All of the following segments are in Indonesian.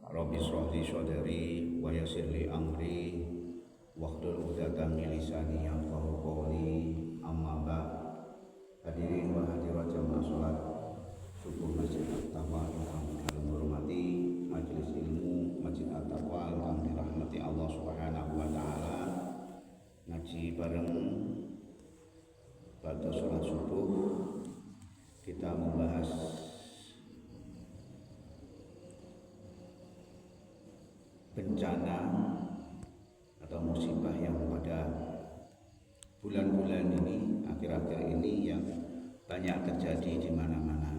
Rabbi shrah li sadri wa yassir li amri wahlul 'uqdatam min lisani yafqahu qawli. Amma ba'd. Hadirin wa hadirat jamaah salat subuh Masjid At-Taqwa yang kami hormati, majelis ilmu Masjid At-Taqwa yang dirahmati Allah Subhanahu wa taala. Ngaji bareng pada salat subuh kita membahas bencana atau musibah yang pada bulan-bulan ini, akhir-akhir ini yang banyak terjadi di mana-mana.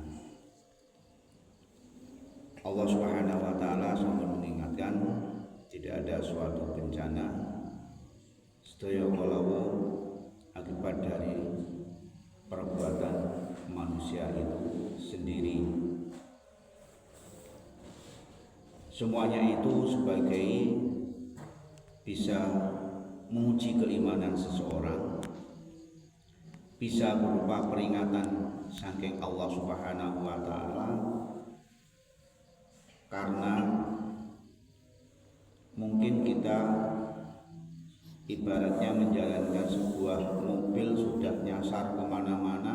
Allah Subhanahu wa taala selalu mengingatkan tidak ada suatu bencana sedaya kalawu akibat dari perbuatan manusia itu sendiri. Semuanya itu sebagai bisa menguji keimanan seseorang, bisa berupa peringatan saking Allah Subhanahu wa taala, karena mungkin kita ibaratnya menjalankan sebuah mobil sudah nyasar kemana-mana,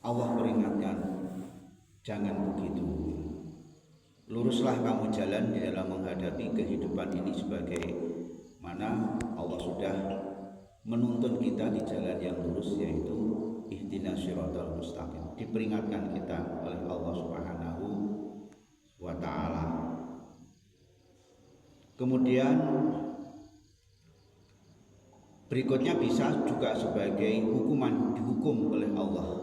Allah peringatkan jangan begitu. Luruslah kamu jalan di dalam menghadapi kehidupan ini, sebagai mana Allah sudah menuntun kita di jalan yang lurus, yaitu ihdinas siratal mustaqim. Diperingatkan kita oleh Allah Subhanahu wa taala. Kemudian berikutnya bisa juga sebagai hukuman, dihukum oleh Allah.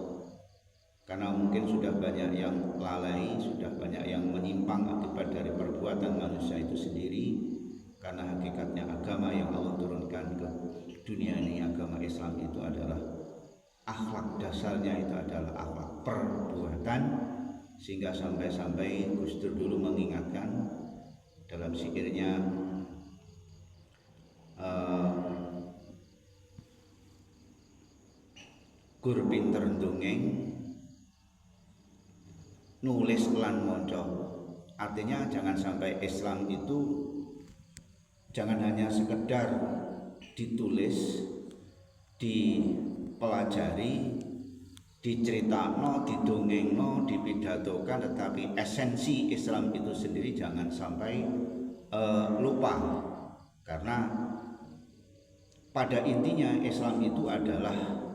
Karena mungkin sudah banyak yang lalai, sudah banyak yang menyimpang akibat dari perbuatan manusia itu sendiri. Karena hakikatnya agama yang Allah turunkan ke dunia ini, agama Islam itu adalah akhlak, dasarnya itu adalah akhlak perbuatan. Sehingga sampai-sampai Gus Dur dulu mengingatkan dalam zikirnya, gur pinter ndongeng, nulis lan moco. Artinya jangan sampai Islam itu jangan hanya sekedar ditulis, dipelajari, diceritakno, didongengno, dipidatokan, tetapi esensi Islam itu sendiri jangan sampai lupa. Karena pada intinya Islam itu adalah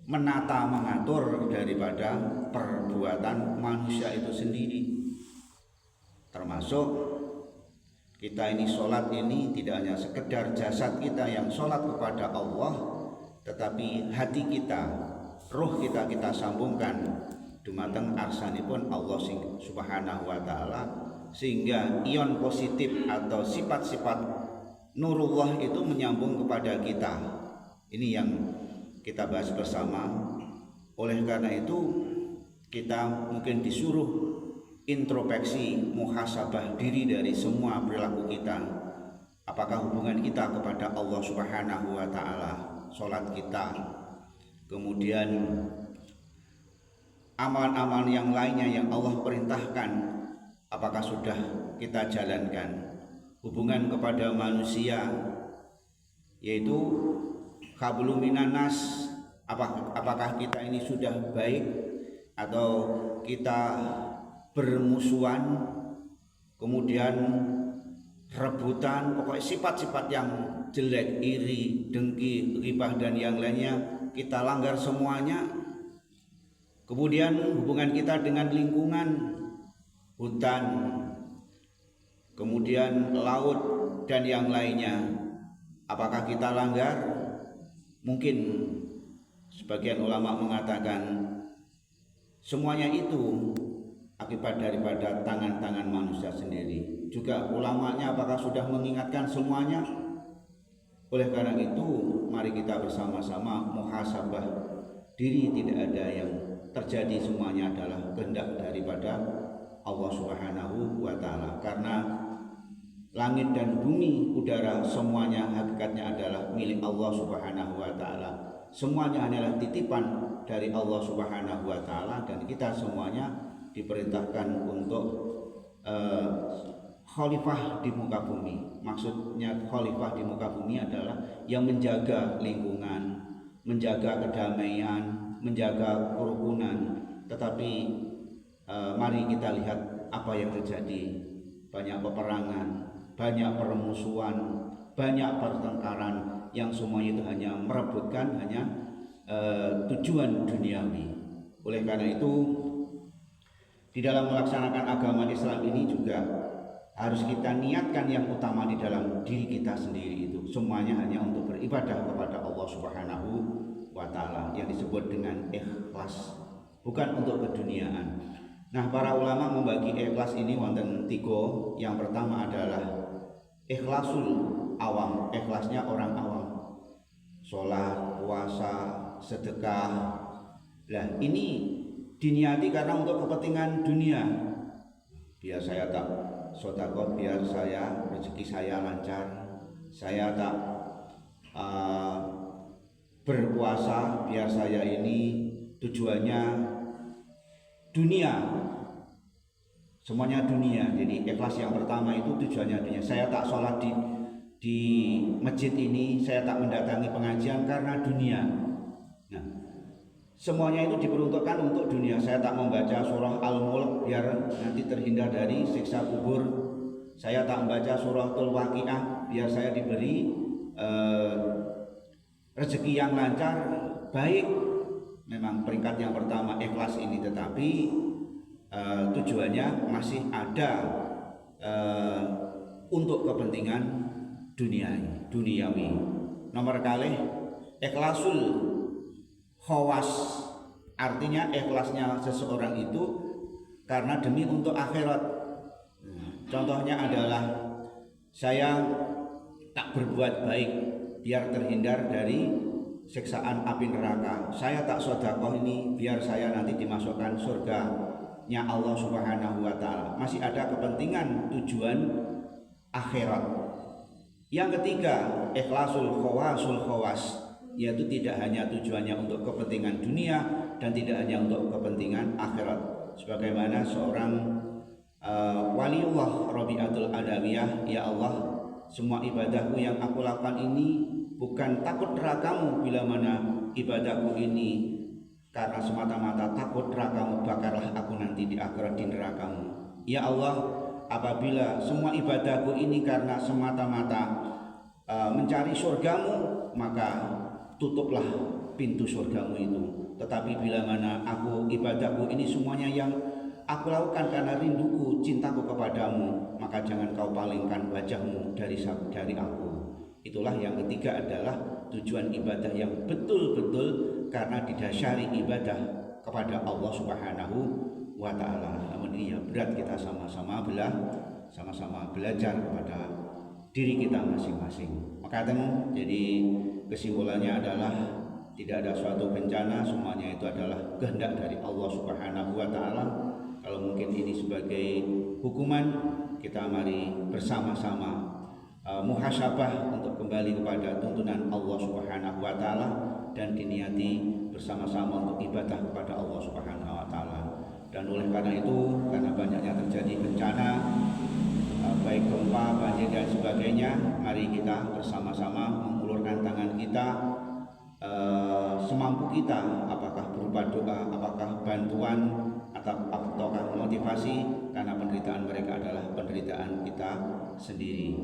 menata, mengatur daripada perbuatan manusia itu sendiri. Termasuk kita ini sholat ini tidak hanya sekedar jasad kita yang sholat kepada Allah, tetapi hati kita, roh kita sambungkan dumateng arsanipun Allah Subhanahu wa taala, sehingga ion positif atau sifat-sifat nurullah itu menyambung kepada kita. Ini yang kita bahas bersama. Oleh karena itu kita mungkin disuruh introspeksi, muhasabah diri dari semua perilaku kita. Apakah hubungan kita kepada Allah Subhanahu wa taala, sholat kita, kemudian amalan-amalan yang lainnya yang Allah perintahkan, apakah sudah kita jalankan? Hubungan kepada manusia, yaitu hablum minan nas, apakah kita ini sudah baik atau kita bermusuhan, kemudian rebutan, pokoknya sifat-sifat yang jelek, iri, dengki, ghibah dan yang lainnya kita langgar semuanya. Kemudian hubungan kita dengan lingkungan, hutan, kemudian laut dan yang lainnya, apakah kita langgar? Mungkin sebagian ulama mengatakan semuanya itu akibat daripada tangan-tangan manusia sendiri. Juga ulamanya apakah sudah mengingatkan semuanya? Oleh karena itu mari kita bersama-sama muhasabah diri. Tidak ada yang terjadi, semuanya adalah kehendak daripada Allah Subhanahu wa taala. Karena langit dan bumi, udara, semuanya hakikatnya adalah milik Allah Subhanahu wa taala. Semuanya hanyalah titipan dari Allah Subhanahu wa taala, dan kita semuanya diperintahkan untuk khalifah di muka bumi. Maksudnya khalifah di muka bumi adalah yang menjaga lingkungan, menjaga kedamaian, menjaga kerukunan. Tetapi mari kita lihat apa yang terjadi. Banyak peperangan, banyak permusuhan, banyak pertengkaran yang semuanya itu hanya merebutkan tujuan duniawi. Oleh karena itu, di dalam melaksanakan agama Islam ini juga harus kita niatkan yang utama di dalam diri kita sendiri, itu semuanya hanya untuk beribadah kepada Allah Subhanahu wa Ta'ala, yang disebut dengan ikhlas, bukan untuk keduniaan. Nah, para ulama membagi ikhlas ini wonten 3. Yang pertama adalah ikhlasul awam, ikhlasnya orang awam, sholat, puasa, sedekah. Nah, ini diniati karena untuk kepentingan dunia. Biar saya tak sedekah, biar saya rezeki saya lancar, saya tak berpuasa, biar saya ini tujuannya dunia, semuanya dunia. Jadi ikhlas yang pertama itu tujuannya dunia. Saya tak sholat di masjid ini, saya tak mendatangi pengajian karena dunia. Nah, semuanya itu diperuntukkan untuk dunia. Saya tak membaca surah Al-Mulk biar nanti terhindar dari siksa kubur. Saya tak membaca surah Al-Waqiah biar saya diberi rezeki yang lancar. Baik, memang peringkat yang pertama ikhlas ini, tetapi tujuannya masih ada untuk kepentingan duniawi. Nomor kalih ikhlasul khawas, artinya ikhlasnya seseorang itu karena demi untuk akhirat. Contohnya adalah saya tak berbuat baik biar terhindar dari siksaan api neraka. Saya tak sedekah ini biar saya nanti dimasukkan surganya Allah Subhanahu wa Ta'ala. Masih ada kepentingan tujuan akhirat. Yang ketiga, ikhlasul khawas, yaitu tidak hanya tujuannya untuk kepentingan dunia dan tidak hanya untuk kepentingan akhirat. Sebagaimana seorang waliullah Rabi'atul Adawiyah, ya Allah, semua ibadahku yang aku lakukan ini bukan takut nerakamu, bila mana ibadahku ini karena semata-mata takut nerakamu, bakarlah aku nanti di akhirat di nerakamu. Ya Allah, apabila semua ibadahku ini karena semata-mata mencari surgamu, maka tutuplah pintu surgamu itu. Tetapi bila mana aku ibadahku ini semuanya yang aku lakukan karena rinduku, cintaku kepadamu, maka jangan kau palingkan wajahmu dari aku. Itulah yang ketiga, adalah tujuan ibadah yang betul-betul karena didasari ibadah kepada Allah Subhanahu wa Ta'ala. Namun ini ya berat, kita sama-sama belajar kepada diri kita masing-masing. Maka jadi kesimpulannya adalah tidak ada suatu bencana, semuanya itu adalah kehendak dari Allah Subhanahu wa Ta'ala. Kalau mungkin ini sebagai hukuman, kita mari bersama-sama muhasabah untuk kembali kepada tuntunan Allah Subhanahu wa Ta'ala dan diniati bersama-sama untuk ibadah kepada Allah Subhanahu wa Ta'ala. Dan oleh karena itu, karena banyaknya terjadi bencana, baik gempa, banjir dan sebagainya, mari kita bersama-sama mengulurkan tangan kita semampu kita, apakah berupa doa, apakah bantuan, ataukah motivasi, karena penderitaan mereka adalah penderitaan kita sendiri.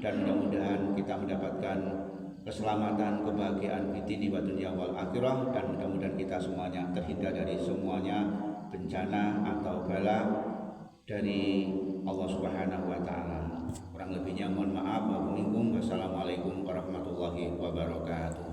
Dan mudah-mudahan kita mendapatkan keselamatan, kebahagiaan di dini wa dunya wal akhirah, dan mudah-mudahan kita semuanya terhindar dari semuanya bencana atau bala dari Allah Subhanahu wa Ta'ala. Kurang lebihnya mohon maaf. Wassalamualaikum warahmatullahi wabarakatuh.